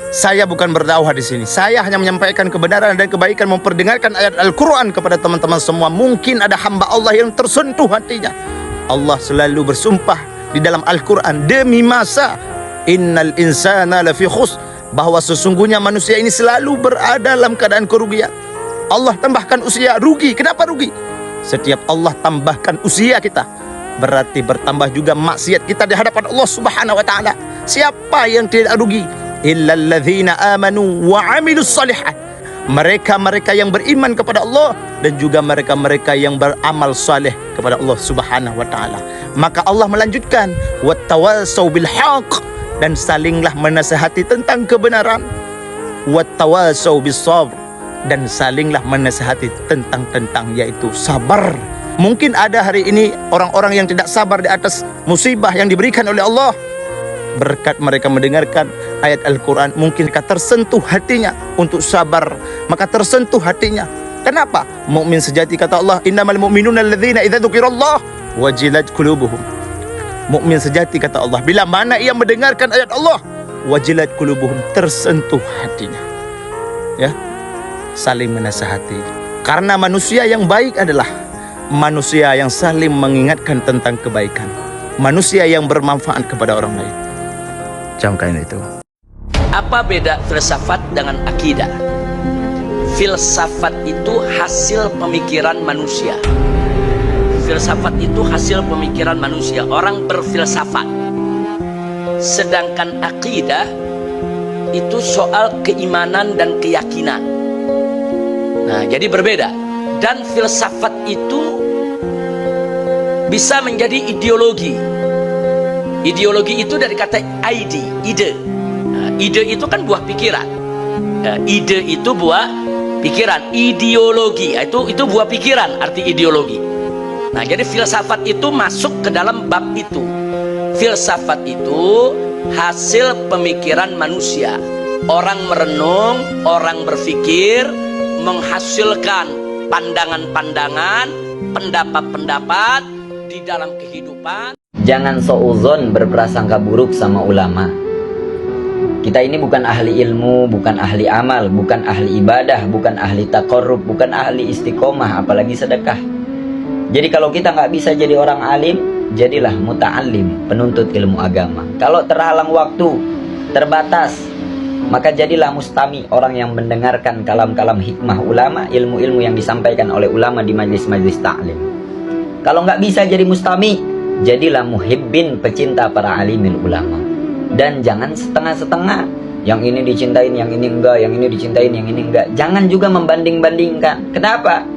Saya bukan berdakwah di sini. Saya hanya menyampaikan kebenaran dan kebaikan, memperdengarkan ayat Al-Quran kepada teman-teman semua. Mungkin ada hamba Allah yang tersentuh hatinya. Allah selalu bersumpah di dalam Al-Quran, demi masa innal insana lafi khus, bahwa sesungguhnya manusia ini selalu berada dalam keadaan kerugian. Allah tambahkan usia, rugi. Kenapa rugi? Setiap Allah tambahkan usia kita, berarti bertambah juga maksiat kita di hadapan Allah Subhanahu wa taala. Siapa yang tidak rugi? Illal ladzina amanu wa amilus shalihat. Mereka-mereka yang beriman kepada Allah dan juga mereka-mereka yang beramal saleh kepada Allah Subhanahu wa taala. Maka Allah melanjutkan, wattawasau bil haqq, dan salinglah menasihati tentang kebenaran. Wattawasau bis sabr, dan salinglah menasihati tentang yaitu sabar. Mungkin ada hari ini orang-orang yang tidak sabar di atas musibah yang diberikan oleh Allah. Berkat mereka mendengarkan ayat Al-Quran, mungkin mereka tersentuh hatinya untuk sabar, maka tersentuh hatinya. Kenapa? Mukmin sejati, kata Allah, innamal mu'minuna alladzina idza dzukirallah wajilat qulubuhum. Mukmin sejati, kata Allah, bila mana ia mendengarkan ayat Allah, wajilat qulubuhum, tersentuh hatinya. Ya, saling menasihati. Karena manusia yang baik adalah manusia yang saling mengingatkan tentang kebaikan, manusia yang bermanfaat kepada orang lain. Camkan itu. Apa beda filsafat dengan akidah? Filsafat itu hasil pemikiran manusia. Filsafat itu hasil pemikiran manusia. Orang berfilsafat. Sedangkan akidah itu soal keimanan dan keyakinan. Nah, jadi berbeda. Dan filsafat itu bisa menjadi ideologi. Ideologi itu dari kata ide. Nah, ide itu kan buah pikiran. Ide itu buah pikiran. Ideologi itu buah pikiran, arti ideologi. Nah, jadi filsafat itu masuk ke dalam bab itu. Filsafat itu hasil pemikiran manusia. Orang merenung, orang berpikir, menghasilkan pandangan-pandangan, pendapat-pendapat di dalam kehidupan. Jangan suudzon, berprasangka buruk sama ulama. Kita ini bukan ahli ilmu, bukan ahli amal, bukan ahli ibadah, bukan ahli taqarrub, bukan ahli istiqomah, apalagi sedekah. Jadi kalau kita nggak bisa jadi orang alim, jadilah muta'allim, penuntut ilmu agama. Kalau terhalang waktu, terbatas, maka jadilah mustami, orang yang mendengarkan kalam-kalam hikmah ulama, ilmu-ilmu yang disampaikan oleh ulama di majlis-majlis ta'lim. Kalau nggak bisa jadi mustami, jadilah muhibbin, pecinta para alimil ulama. Dan jangan setengah-setengah, yang ini dicintain, yang ini enggak, yang ini dicintain, yang ini enggak. Jangan juga membanding-bandingkan. Kenapa?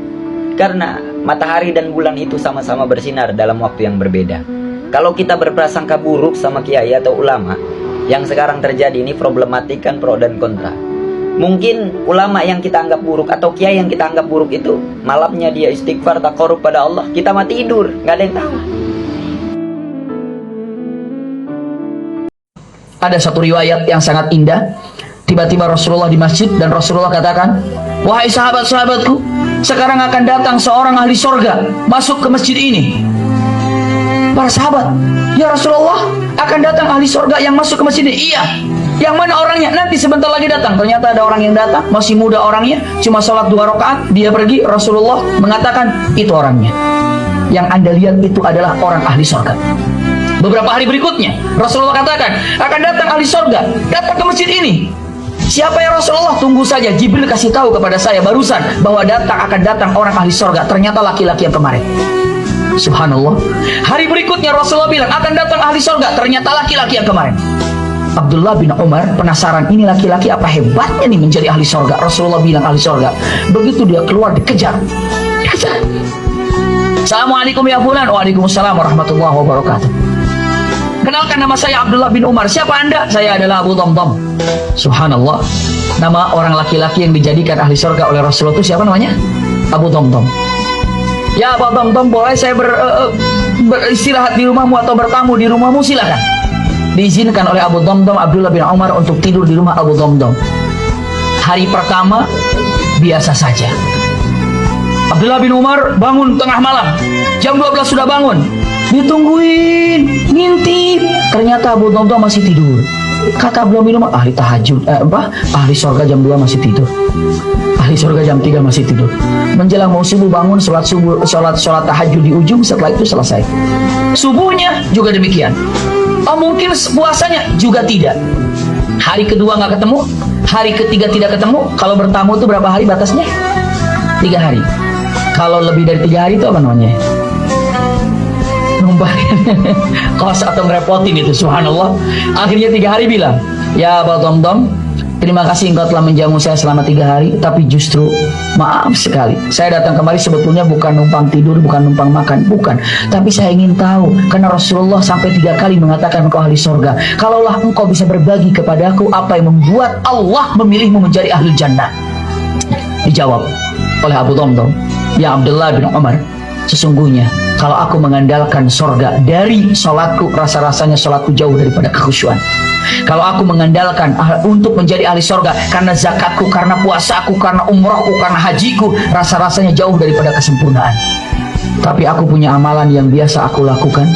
Karena matahari dan bulan itu sama-sama bersinar dalam waktu yang berbeda. Kalau kita berprasangka buruk sama kiai atau ulama, yang sekarang terjadi ini problematik kan, pro dan kontra. Mungkin ulama yang kita anggap buruk atau kiai yang kita anggap buruk itu malamnya dia istighfar, taqarrub pada Allah, kita mati tidur, nggak ada yang tahu. Ada satu riwayat yang sangat indah. Tiba-tiba Rasulullah di masjid dan Rasulullah katakan, wahai sahabat-sahabatku, sekarang akan datang seorang ahli sorga masuk ke masjid ini. Para sahabat, ya Rasulullah, akan datang ahli sorga yang masuk ke masjid ini? Iya. Yang mana orangnya? Nanti sebentar lagi datang. Ternyata ada orang yang datang, masih muda orangnya, cuma sholat 2 rakaat, dia pergi. Rasulullah mengatakan, itu orangnya. Yang Anda lihat itu adalah orang ahli sorga. Beberapa hari berikutnya, Rasulullah katakan, akan datang ahli sorga, datang ke masjid ini. Siapa ya Rasulullah? Tunggu saja, Jibril kasih tahu kepada saya barusan bahwa akan datang orang ahli sorga. Ternyata laki-laki yang kemarin. Subhanallah. Hari berikutnya Rasulullah bilang, akan datang ahli sorga. Ternyata laki-laki yang kemarin. Abdullah bin Umar penasaran, ini laki-laki apa hebatnya nih menjadi ahli sorga. Rasulullah bilang ahli sorga. Begitu dia keluar, dikejar. Assalamualaikum ya fulan. Waalaikumsalam warahmatullahi wabarakatuh. Kenalkan, nama saya Abdullah bin Umar. Siapa Anda? Saya adalah Abu Damdam. Subhanallah. Nama orang laki-laki yang dijadikan ahli surga oleh Rasulullah itu siapa namanya? Abu Damdam. Ya Abu Damdam, boleh saya beristirahat di rumahmu atau bertamu di rumahmu? Silakan. Diizinkan oleh Abu Damdam Abdullah bin Umar untuk tidur di rumah Abu Damdam. Hari pertama biasa saja. Abdullah bin Umar bangun tengah malam, jam 12 sudah bangun. Ditungguin, ngintip. Ternyata Abu Damdam masih tidur. Kata beliau minum, ahli tahajud, ahli surga jam 2 masih tidur. Ahli surga jam 3 masih tidur. Menjelang mau subuh bangun, sholat subuh, sholat tahajud di ujung, setelah itu selesai. Subuhnya juga demikian. Oh mungkin puasanya juga tidak. Hari kedua nggak ketemu, hari ketiga tidak ketemu. Kalau bertamu itu berapa hari batasnya? 3 hari. Kalau lebih dari 3 hari itu apa namanya? Numpahin kos atau ngerepotin itu, subhanallah. Akhirnya 3 hari bilang, ya Abah Domdom, terima kasih engkau telah menjamu saya selama 3 hari, tapi justru maaf sekali, saya datang kemari sebetulnya bukan numpang tidur, bukan numpang makan, bukan, tapi saya ingin tahu, karena Rasulullah sampai 3 kali mengatakan engkau ahli surga. Kalaulah engkau bisa berbagi kepadaku apa yang membuat Allah memilihmu menjadi ahli jannah. Dijawab oleh Abu Domdom, ya Abdullah bin Umar, sesungguhnya kalau aku mengandalkan surga dari sholatku, rasa-rasanya sholatku jauh daripada kekhusyuan. Kalau aku mengandalkan untuk menjadi ahli surga karena zakatku, karena puasaku, karena umrohku, karena hajiku, rasa-rasanya jauh daripada kesempurnaan. Tapi aku punya amalan yang biasa aku lakukan,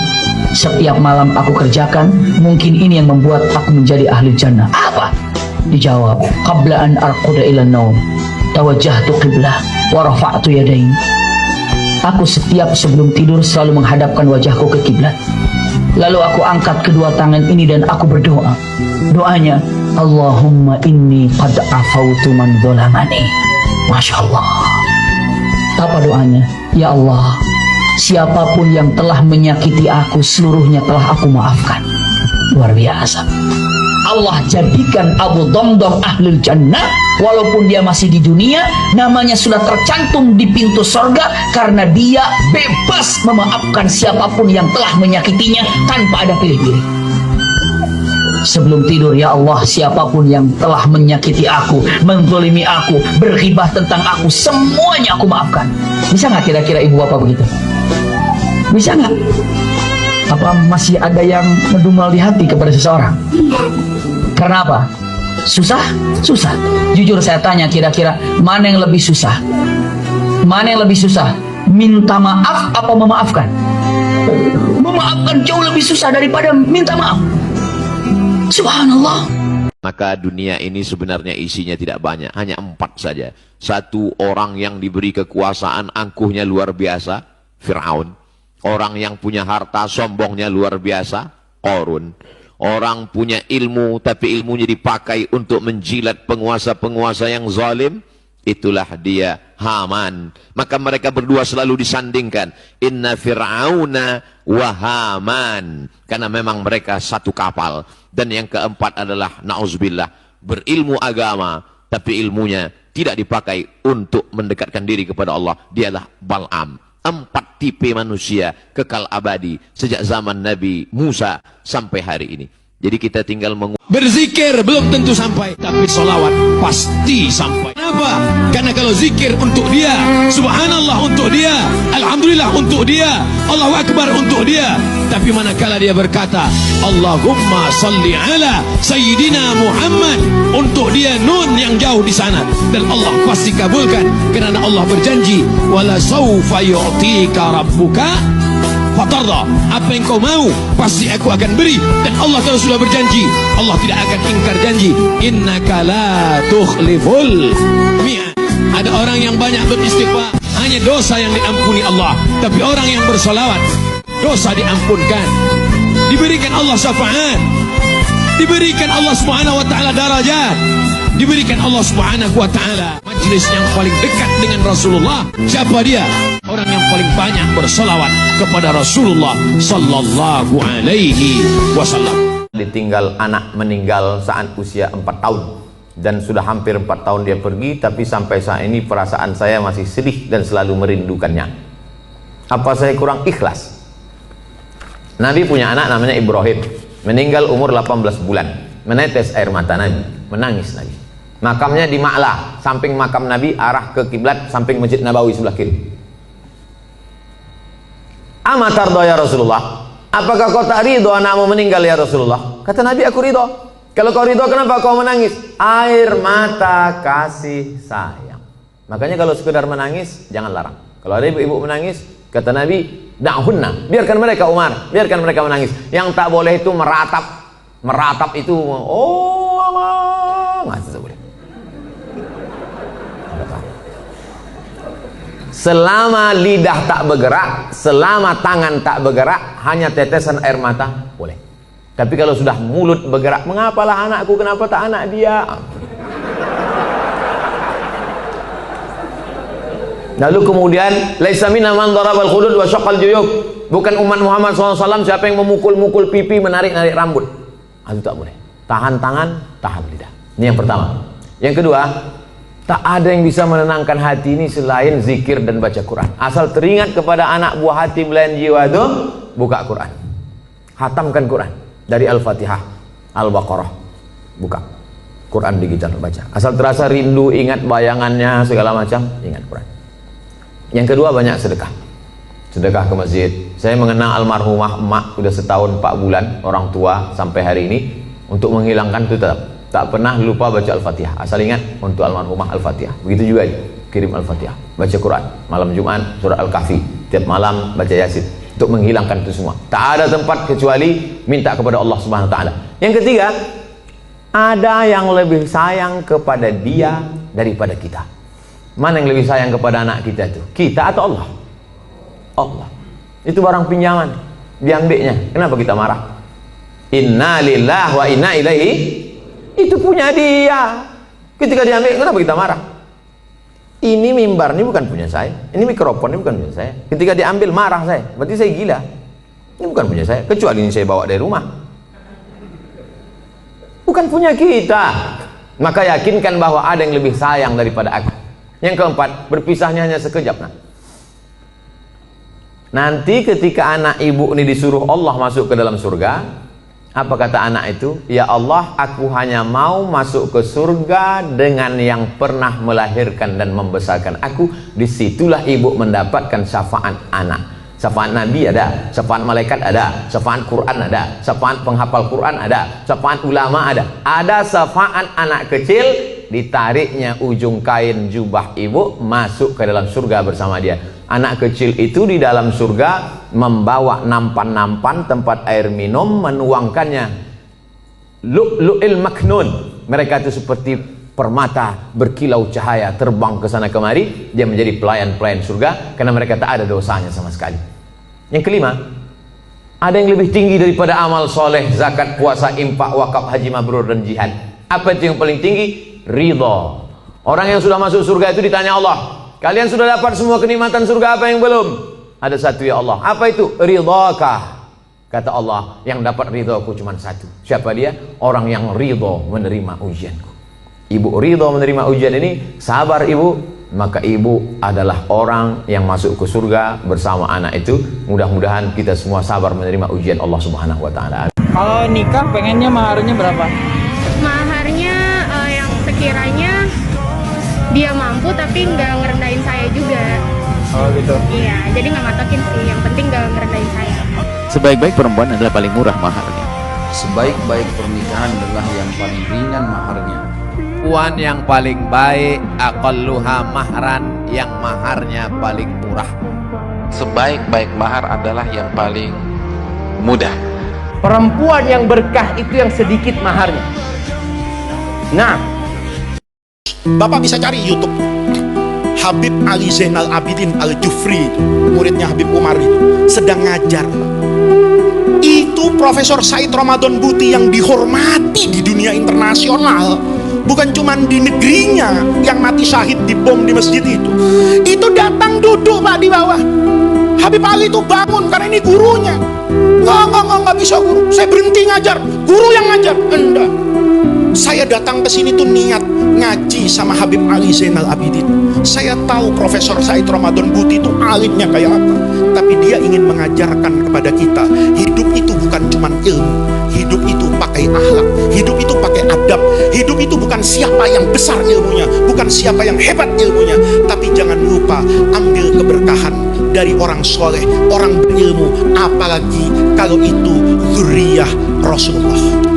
setiap malam aku kerjakan, mungkin ini yang membuat aku menjadi ahli jannah. Apa? Dijawab, qabla an arquda ila naum tawajjahtu qiblah wa rafa'tu yadain. Aku setiap sebelum tidur selalu menghadapkan wajahku ke kiblat. Lalu aku angkat kedua tangan ini dan aku berdoa. Doanya, Allahumma inni qad afautu man dholamani. Masya Allah. Apa doanya? Ya Allah, siapapun yang telah menyakiti aku, seluruhnya telah aku maafkan. Luar biasa. Allah jadikan Abu Domdom ahlul jannah, walaupun dia masih di dunia, namanya sudah tercantum di pintu surga karena dia bebas memaafkan siapapun yang telah menyakitinya tanpa ada pilih-pilih. Sebelum tidur, ya Allah, siapapun yang telah menyakiti aku, menzalimi aku, berghibah tentang aku, semuanya aku maafkan. Bisa nggak kira-kira ibu bapak begitu? Bisa nggak? Apa masih ada yang ngedumel di hati kepada seseorang? Karena apa? Susah? Susah. Jujur saya tanya, kira-kira mana yang lebih susah? Mana yang lebih susah? Minta maaf apa memaafkan? Memaafkan jauh lebih susah daripada minta maaf. Subhanallah. Maka dunia ini sebenarnya isinya tidak banyak, hanya 4 saja. 1, orang yang diberi kekuasaan, angkuhnya luar biasa, Fir'aun. Orang yang punya harta, sombongnya luar biasa, Qarun. Orang punya ilmu, tapi ilmunya dipakai untuk menjilat penguasa-penguasa yang zalim, itulah dia, Haman. Maka mereka berdua selalu disandingkan, inna Fir'auna wa Haman, karena memang mereka satu kapal. Dan yang keempat adalah, na'udzubillah, berilmu agama, tapi ilmunya tidak dipakai untuk mendekatkan diri kepada Allah, dialah Bal'am. 4 tipe manusia kekal abadi sejak zaman Nabi Musa sampai hari ini. Jadi kita tinggal berzikir belum tentu sampai, tapi solawat pasti sampai. Kenapa? Karena kalau zikir untuk dia, subhanallah untuk dia, alhamdulillah untuk dia, Allahu Akbar untuk dia. Tapi manakala dia berkata Allahumma salli ala Sayyidina Muhammad, untuk dia nun yang jauh di sana, dan Allah pasti kabulkan, karena Allah berjanji wala sawfa yu'tika rabbuka fatarda, apa yang kau mau pasti aku akan beri. Dan Allah kalau sudah berjanji, Allah tidak akan ingkar janji. Innaka la tukhliful mi'ad. Ada orang yang banyak beristighfar, hanya dosa yang diampuni Allah, tapi orang yang bersolawat, dosa diampunkan, diberikan Allah syafaat, diberikan Allah subhanahu wa ta'ala darajat, diberikan Allah subhanahu wa ta'ala majlis yang paling dekat dengan Rasulullah. Siapa dia? Orang yang paling banyak bersolawat kepada Rasulullah sallallahu alaihi wasallam. Ditinggal anak meninggal saat usia 4 tahun, dan sudah hampir 4 tahun dia pergi, tapi sampai saat ini perasaan saya masih sedih dan selalu merindukannya. Apa saya kurang ikhlas? Nabi punya anak namanya Ibrahim, meninggal umur 18 bulan, menetes air mata Nabi, menangis Nabi. Makamnya di Ma'lah, samping makam Nabi, arah ke kiblat, samping Masjid Nabawi sebelah kiri. Amatardo ya Rasulullah, apakah kau tak ridho anakmu meninggal ya Rasulullah? Kata Nabi, aku ridho. Kalau kau ridho, kenapa kau menangis? Air mata kasih sayang. Makanya kalau sekedar menangis, jangan larang. Kalau ada ibu-ibu menangis, kata Nabi, da'hunna, biarkan mereka Umar, biarkan mereka menangis. Yang tak boleh itu meratap meratap itu, oh Allah, nggak bisa boleh. Selama lidah tak bergerak, selama tangan tak bergerak, hanya tetesan air mata boleh. Tapi kalau sudah mulut bergerak, mengapalah anakku, kenapa tak anak dia? Lalu kemudian, laisa minna man darabal khudud wa syaqqal juyub. Bukan umat Muhammad SAW siapa yang memukul-mukul pipi, menarik-narik rambut. Itu tak boleh. Tahan tangan, tahan lidah. Ini yang pertama. Yang kedua, tak ada yang bisa menenangkan hati ini selain zikir dan baca Quran. Asal teringat kepada anak buah hati belayan jiwa itu, buka Quran. Hatamkan Quran. Dari Al-Fatihah, Al-Baqarah, buka Quran digital, baca. Asal terasa rindu, ingat bayangannya, segala macam, ingat Quran. Yang kedua, banyak sedekah. Sedekah ke masjid. Saya mengenang almarhumah emak, udah setahun 4 bulan, orang tua sampai hari ini. Untuk menghilangkan itu tetap tak pernah lupa baca Al-Fatihah. Asal ingat untuk almarhumah Al-Fatihah. Begitu juga kirim Al-Fatihah, baca Quran. Malam Jumat surat Al-Kahfi, tiap malam baca Yasin. Untuk menghilangkan itu semua. Tak ada tempat kecuali minta kepada Allah Subhanahu wa taala. Yang ketiga, ada yang lebih sayang kepada dia daripada kita. Mana yang lebih sayang kepada anak kita itu? Kita atau Allah? Allah. Itu barang pinjaman, diambilnya. Kenapa kita marah? Inna lillahi wa inna ilaihi. Itu punya dia. Ketika diambil, kenapa kita marah? Ini mimbar ini bukan punya saya, ini mikrofon ini bukan punya saya. Ketika diambil marah saya, berarti saya gila. Ini bukan punya saya, kecuali ini saya bawa dari rumah. Bukan punya kita. Maka yakinkan bahwa ada yang lebih sayang daripada aku. Yang keempat, berpisahnya hanya sekejap. Nanti ketika anak ibu ini disuruh Allah masuk ke dalam surga, apa kata anak itu? Ya Allah, aku hanya mau masuk ke surga dengan yang pernah melahirkan dan membesarkan aku. Disitulah ibu mendapatkan syafaat anak. Syafaat Nabi ada, syafaat malaikat ada, syafaat Quran ada, syafaat penghafal Quran ada, syafaat ulama ada. Ada syafaat anak kecil, ditariknya ujung kain jubah ibu masuk ke dalam surga bersama dia. Anak kecil itu di dalam surga membawa nampan-nampan tempat air minum, menuangkannya lu'lu'il maknun. Mereka itu seperti permata berkilau cahaya terbang ke sana kemari. Dia menjadi pelayan-pelayan surga karena mereka tak ada dosanya sama sekali. Yang kelima, ada yang lebih tinggi daripada amal soleh, zakat, puasa, infak, wakaf, haji mabrur dan jihad. Apa itu yang paling tinggi? Ridha. Orang yang sudah masuk surga itu ditanya Allah, kalian sudah dapat semua kenikmatan surga, apa yang belum? Ada satu ya Allah. Apa itu? Ridhakah. Kata Allah, yang dapat ridhaku cuma satu. Siapa dia? Orang yang ridha menerima ujianku. Ibu ridha menerima ujian ini, sabar ibu, maka ibu adalah orang yang masuk ke surga bersama anak itu. Mudah-mudahan kita semua sabar menerima ujian Allah Subhanahu wa taala. Kalau nikah pengennya maharnya berapa? Maharnya yang sekiranya dia mampu tapi nggak ngerendahin saya juga. Oh gitu. Iya, jadi nggak matokin sih. Yang penting nggak ngerendahin saya. Sebaik-baik perempuan adalah paling murah maharnya. Sebaik-baik pernikahan adalah yang paling ringan maharnya. Perempuan yang paling baik, aqalluha mahran, yang maharnya paling murah. Sebaik-baik mahar adalah yang paling mudah. Perempuan yang berkah itu yang sedikit maharnya. Nah, Bapak bisa cari YouTube Habib Ali Zainal Abidin Al-Jufri, muridnya Habib Umar itu, sedang ngajar. Itu Profesor Said Ramadan Buti yang dihormati di dunia internasional, bukan cuma di negerinya yang mati syahid di bom di masjid itu datang duduk Pak di bawah. Habib Ali itu bangun karena ini gurunya. Nggak bisa guru, saya berhenti ngajar, guru yang ngajar. Enggak, saya datang ke sini tuh niat ngaji sama Habib Ali Zainal Abidin. Saya tahu Profesor Said Ramadan Buti itu alimnya kayak apa, tapi dia ingin mengajarkan kepada kita, hidup itu bukan cuma ilmu, hidup itu pakai akhlak, hidup itu pakai adab, hidup itu bukan siapa yang besar ilmunya, bukan siapa yang hebat ilmunya, tapi jangan lupa ambil keberkahan dari orang soleh, orang berilmu, apalagi kalau itu zuriyah Rasulullah.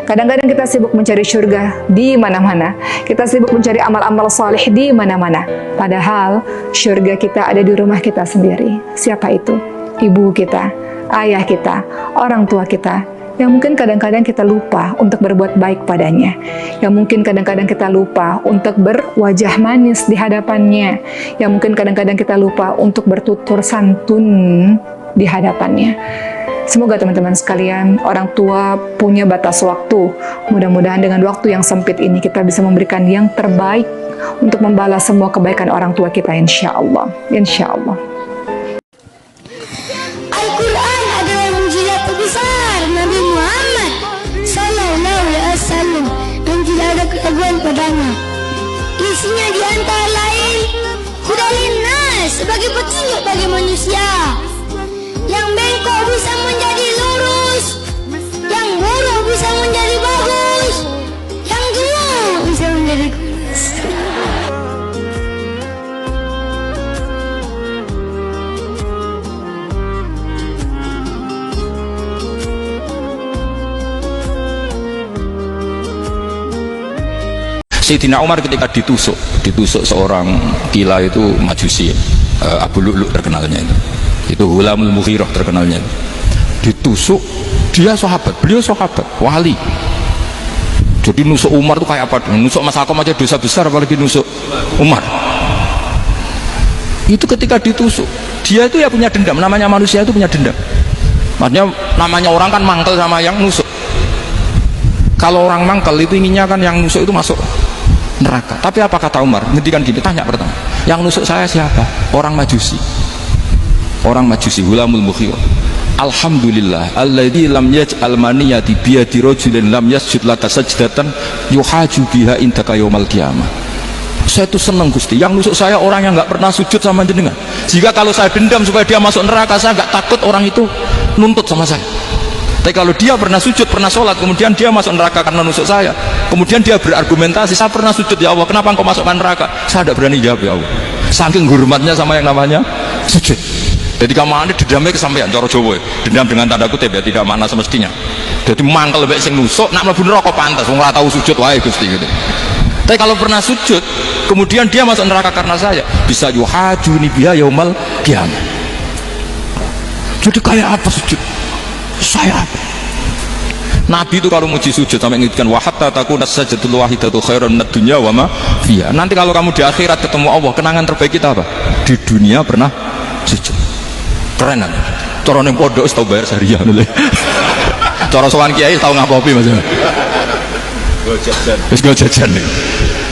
Kadang-kadang kita sibuk mencari surga di mana-mana. Kita sibuk mencari amal-amal saleh di mana-mana. Padahal surga kita ada di rumah kita sendiri. Siapa itu? Ibu kita, ayah kita, orang tua kita, yang mungkin kadang-kadang kita lupa untuk berbuat baik padanya, yang mungkin kadang-kadang kita lupa untuk berwajah manis di hadapannya, yang mungkin kadang-kadang kita lupa untuk bertutur santun di hadapannya. Semoga teman-teman sekalian, orang tua punya batas waktu. Mudah-mudahan dengan waktu yang sempit ini kita bisa memberikan yang terbaik untuk membalas semua kebaikan orang tua kita, insya Allah. Insya Allah. Al-Quran adalah mukjizat terbesar Nabi Muhammad Sallallahu Alaihi Wasallam dan tidak ada keraguan padanya. Isinya di antara lain hudal linnas, sebagai petunjuk bagi manusia. Yang bengkok bisa menjadi lurus, yang buruk bisa menjadi bagus, yang gemuk bisa menjadi kurus. Sayyidina Umar ketika ditusuk seorang gila itu Majusi, Abu Lu'lu' terkenalnya itu Hulamul Mughirah terkenalnya, ditusuk, dia sahabat, beliau sahabat, wali. Jadi nusuk Umar itu kayak apa? Nusuk Mas Hakom aja dosa besar, apalagi nusuk Umar. Itu ketika ditusuk, dia itu ya punya dendam, namanya manusia itu punya dendam. Maksudnya namanya orang kan mangkel sama yang nusuk. Kalau orang mangkel itu inginnya kan yang nusuk itu masuk neraka. Tapi apa kata Umar? Ngendikan gini, tanya pertama, yang nusuk saya siapa? Orang Majusi. Orang Majusi, Hulamul Mughirah. Alhamdulillah alladzi lam yaj'al maniyati biyadi rajulin lam yasjud laka sajdatan yuhaju biha indaka yaumal qiyamah. Saya itu senang Gusti, yang nusuk saya orang yang nggak pernah sujud sama jenengan. Jika kalau saya dendam supaya dia masuk neraka, saya nggak takut orang itu nuntut sama saya. Tapi kalau dia pernah sujud, pernah sholat, kemudian dia masuk neraka karena nusuk saya, kemudian dia berargumentasi, saya pernah sujud ya Allah, kenapa engkau masukkan neraka? Saya tidak berani jawab ya Allah, saking hormatnya sama yang namanya sujud. Jadi kamane dendamnya kesampaian cara Jawa, dendam dengan tanda kutip ya, tidak makna semestinya. Jadi mangkel lebih sing nusuk, nak mlebu neraka pantas, wong ora tahu sujud wae Gusti gitu. Tapi kalau pernah sujud, kemudian dia masuk neraka karena saya, bisa yuhajuni biha yaumal qiyamah. Jadi kayak apa sujud? Saya apa? Nabi itu kalau muji sujud sampai ngitkan wa hatta takuna sajdatul wahidatu khairan minad dunya wa ma fiha. Nanti kalau kamu di akhirat ketemu Allah, kenangan terbaik kita apa? Di dunia pernah sujud. Keren kan? Cara ning pondok wis tau bayar syariah lho. Cara sowan kiai tau ngapopi Mas. Wis go jajan.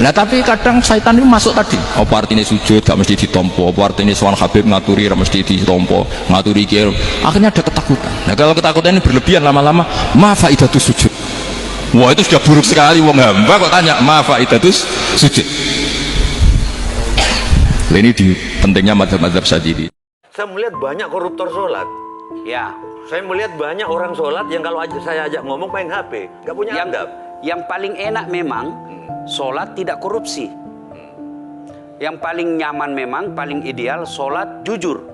Nah tapi kadang syaitan itu masuk tadi. Apa artinya sujud gak mesti ditompo, apa artinya sowan Habib ngaturi gak mesti ditompo, ngaturi kiai. Akhirnya ada ketakutan. Nah kalau ketakutan ini berlebihan lama-lama, ma faidatus sujud. Wah itu sudah buruk sekali, wong hamba kok tanya ma faidatus sujud. Ini di pentingnya mazhab-mazhab Syadili. Saya melihat banyak koruptor sholat. Ya. Saya melihat banyak orang sholat yang kalau saya ajak ngomong main HP, nggak punya adab. Yang paling enak memang sholat tidak korupsi. Yang paling nyaman memang, paling ideal sholat jujur.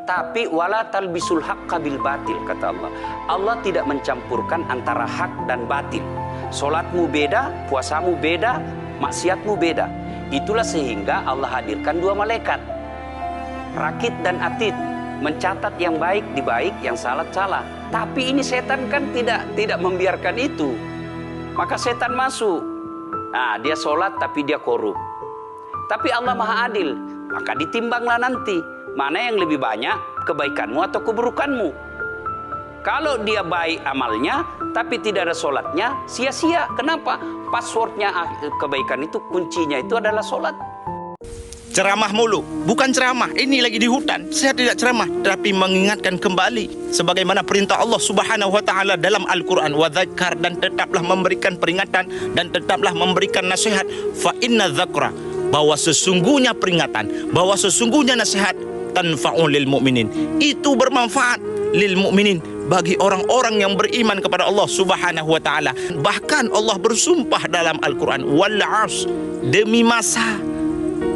Tapi wala talbisul haqqa bil batil, kata Allah. Allah tidak mencampurkan antara hak dan batil. Sholatmu beda, puasamu beda, maksiatmu beda. Itulah sehingga Allah hadirkan dua malaikat, Rakit dan Atid, mencatat yang baik di baik, yang salah salah. Tapi ini setan kan tidak membiarkan itu. Maka setan masuk. Nah, dia sholat tapi dia korup. Tapi Allah Maha Adil, maka ditimbanglah nanti mana yang lebih banyak, kebaikanmu atau keburukanmu. Kalau dia baik amalnya tapi tidak ada sholatnya, sia-sia. Kenapa? Passwordnya kebaikan itu, kuncinya itu adalah sholat. Ceramah mulu, bukan ceramah, ini lagi di hutan. Saya tidak ceramah, tapi mengingatkan kembali sebagaimana perintah Allah Subhanahu wa taala dalam Al-Qur'an, wa dzakar, dan tetaplah memberikan peringatan dan tetaplah memberikan nasihat. Fa inna dzakra, bahwa sesungguhnya peringatan, bahwa sesungguhnya nasihat, tanfa'ul lil mu'minin, itu bermanfaat lil mu'minin, bagi orang-orang yang beriman kepada Allah Subhanahu wa taala. Bahkan Allah bersumpah dalam Al-Qur'an, wal 'as, demi masa.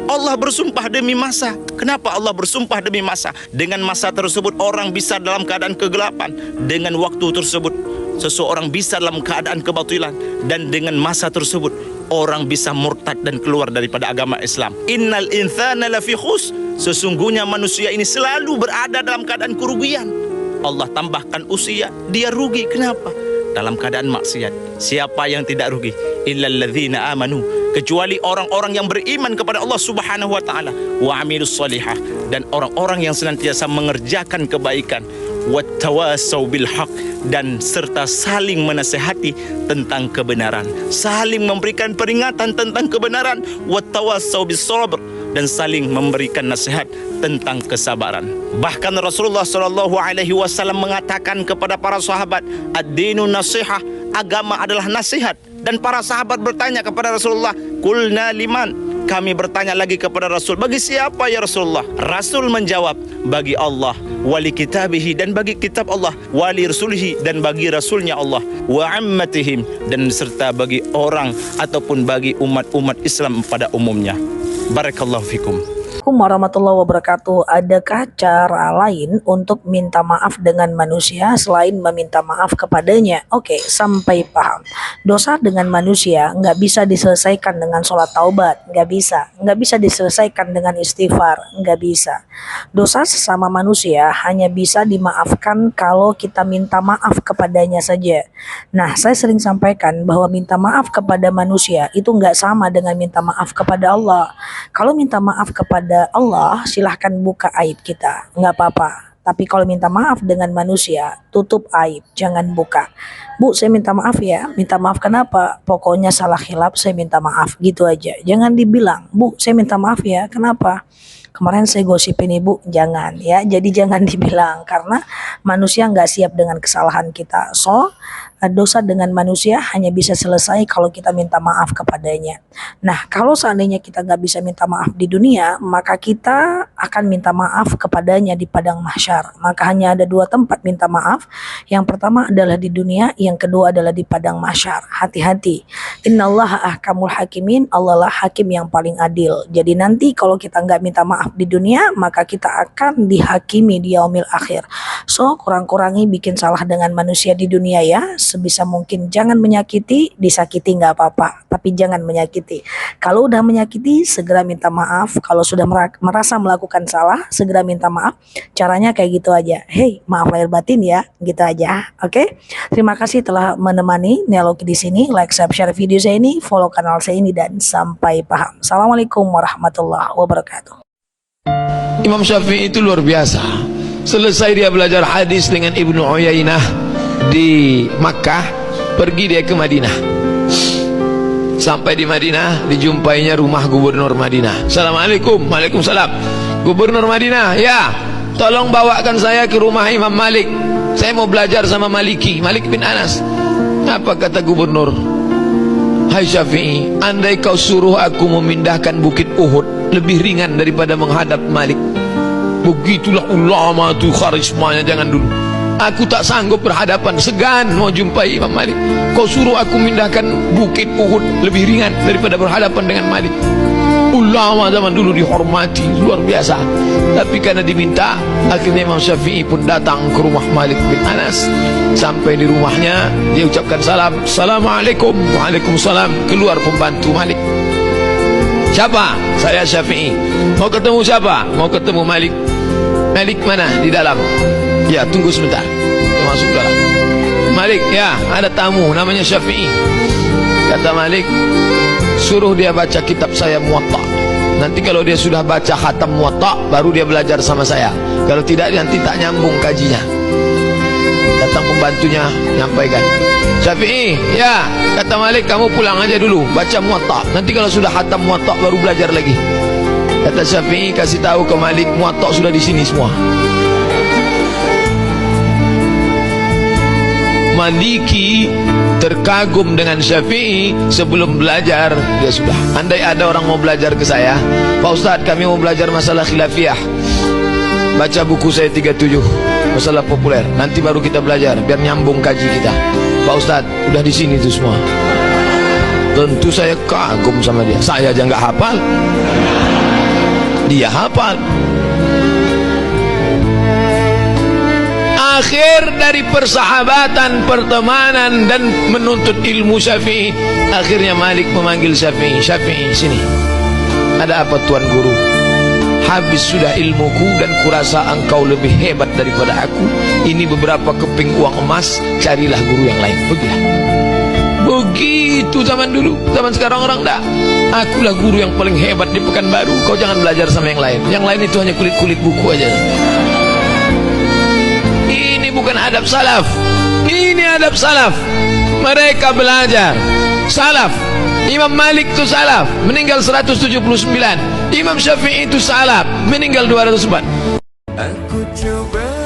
Allah bersumpah demi masa. Kenapa Allah bersumpah demi masa? Dengan masa tersebut orang bisa dalam keadaan kegelapan. Dengan waktu tersebut seseorang bisa dalam keadaan kebatilan. Dan dengan masa tersebut orang bisa murtad dan keluar daripada agama Islam. Innal insana lafi khus, sesungguhnya manusia ini selalu berada dalam keadaan kerugian. Allah tambahkan usia, dia rugi. Kenapa? Dalam keadaan maksiat. Siapa yang tidak rugi? Illal ladzina amanu, kecuali orang-orang yang beriman kepada Allah Subhanahu wa taala, wa amilus shalihah, dan orang-orang yang senantiasa mengerjakan kebaikan, wattawasau bil haq, dan serta saling menasehati tentang kebenaran, saling memberikan peringatan tentang kebenaran, wattawasau bis sabr, dan saling memberikan nasihat tentang kesabaran. Bahkan Rasulullah SAW mengatakan kepada para sahabat, ad-dinu nasihah, agama adalah nasihat. Dan para sahabat bertanya kepada Rasulullah, qulna liman, kami bertanya lagi kepada Rasul, bagi siapa ya Rasulullah? Rasul menjawab, bagi Allah, wali kitabihi, dan bagi kitab Allah, wali rasulihi, dan bagi rasulnya Allah, wa ammatihim, dan serta bagi orang ataupun bagi umat-umat Islam pada umumnya. Barakallahu fikum. Assalamualaikum warahmatullahi wabarakatuh. Adakah cara lain untuk minta maaf dengan manusia selain meminta maaf kepadanya? Oke, sampai paham. Dosa dengan manusia nggak bisa diselesaikan dengan sholat taubat, nggak bisa diselesaikan dengan istighfar, nggak bisa. Dosa sesama manusia hanya bisa dimaafkan kalau kita minta maaf kepadanya saja. Nah, saya sering sampaikan bahwa minta maaf kepada manusia itu nggak sama dengan minta maaf kepada Allah. Kalau minta maaf kepada Allah, silahkan buka aib kita, nggak apa-apa. Tapi kalau minta maaf dengan manusia, tutup aib, jangan buka. Bu, saya minta maaf ya. Minta maaf kenapa? Pokoknya salah khilaf, saya minta maaf, gitu aja. Jangan dibilang, Bu, saya minta maaf ya. Kenapa? Kemarin saya gosipin ibu, jangan ya. Jadi jangan dibilang, karena manusia nggak siap dengan kesalahan kita. So, dosa dengan manusia hanya bisa selesai kalau kita minta maaf kepadanya. Nah, kalau seandainya kita nggak bisa minta maaf di dunia, maka kita akan minta maaf kepadanya di padang mahsyar. Maka hanya ada dua tempat minta maaf. Yang pertama adalah di dunia, yang kedua adalah di padang mahsyar. Hati-hati. Innallaha ahkamul hakimin, Allah lah hakim yang paling adil. Jadi nanti kalau kita nggak minta maaf di dunia, maka kita akan dihakimi di yaumil akhir. So, kurang-kurangi bikin salah dengan manusia di dunia ya. Sebisa mungkin jangan menyakiti, disakiti nggak apa-apa, tapi jangan menyakiti. Kalau udah menyakiti, segera minta maaf. Kalau sudah merasa melakukan salah, segera minta maaf. Caranya kayak gitu aja. Hey, maaf lahir batin ya, gitu aja. Oke? Terima kasih telah menemani Neologi di sini. Like, subscribe video saya ini, follow kanal saya ini, dan sampai paham. Assalamualaikum warahmatullahi wabarakatuh. Imam Syafi'i itu luar biasa. Selesai dia belajar hadis dengan Ibnu Uyainah di Makkah, pergi dia ke Madinah. Sampai di Madinah, dijumpainya rumah gubernur Madinah. Assalamualaikum. Waalaikumsalam. Gubernur Madinah, ya, tolong bawakan saya ke rumah Imam Malik. Saya mau belajar sama Maliki, Malik bin Anas. Apa kata gubernur? Hai Syafi'i, andai kau suruh aku memindahkan bukit Uhud, lebih ringan daripada menghadap Malik. Begitulah ulama itu karismanya, jangan dulu. Aku tak sanggup berhadapan, segan mau jumpai Imam Malik. Kau suruh aku mindahkan bukit Uhud, lebih ringan daripada berhadapan dengan Malik. Ulama zaman dulu dihormati, luar biasa. Tapi karena diminta, akhirnya Imam Syafi'i pun datang ke rumah Malik bin Anas. Sampai di rumahnya, dia ucapkan salam. Assalamualaikum. Waalaikumsalam. Keluar pembantu Malik. Siapa? Saya Syafi'i. Mau ketemu siapa? Mau ketemu Malik. Malik mana? Di dalam. Ya, tunggu sebentar. Dia masuk dalam. Malik, ya, ada tamu namanya Syafi'i. Kata Malik, suruh dia baca kitab saya Muwatta. Nanti kalau dia sudah baca khatam Muwatta, baru dia belajar sama saya. Kalau tidak, nanti tak nyambung kajinya. Datang pembantunya, nyampaikan. Syafi'i, ya, kata Malik, kamu pulang aja dulu, baca Muwatta. Nanti kalau sudah khatam Muwatta, baru belajar lagi. Kata Syafi'i, kasih tahu ke Malik, Muwatta sudah di sini semua. Maliki terkagum dengan Syafi'i. Sebelum belajar dia sudah, andai ada orang mau belajar ke saya, Pak Ustadz, kami mau belajar masalah khilafiyah, baca buku saya 37, masalah populer, nanti baru kita belajar biar nyambung kaji kita. Pak Ustadz, udah di sini tuh semua. Tentu saya kagum sama dia. Saya aja nggak hafal, dia hafal. Akhir dari persahabatan, pertemanan, dan menuntut ilmu Syafi'i, akhirnya Malik memanggil Syafi'i. Syafi'i, sini. Ada apa Tuan Guru? habis sudah ilmuku dan kurasa engkau lebih hebat daripada aku. Ini beberapa keping uang emas, carilah guru yang lain. Begitu zaman dulu. Zaman sekarang orang enggak. Akulah guru yang paling hebat di Pekanbaru, kau jangan belajar sama yang lain. Yang lain itu hanya kulit-kulit buku aja. Ini bukan adab salaf. Ini adab salaf. Mereka belajar salaf. Imam Malik itu salaf, meninggal 179. Imam Syafi'i itu salaf, meninggal 204. Aku coba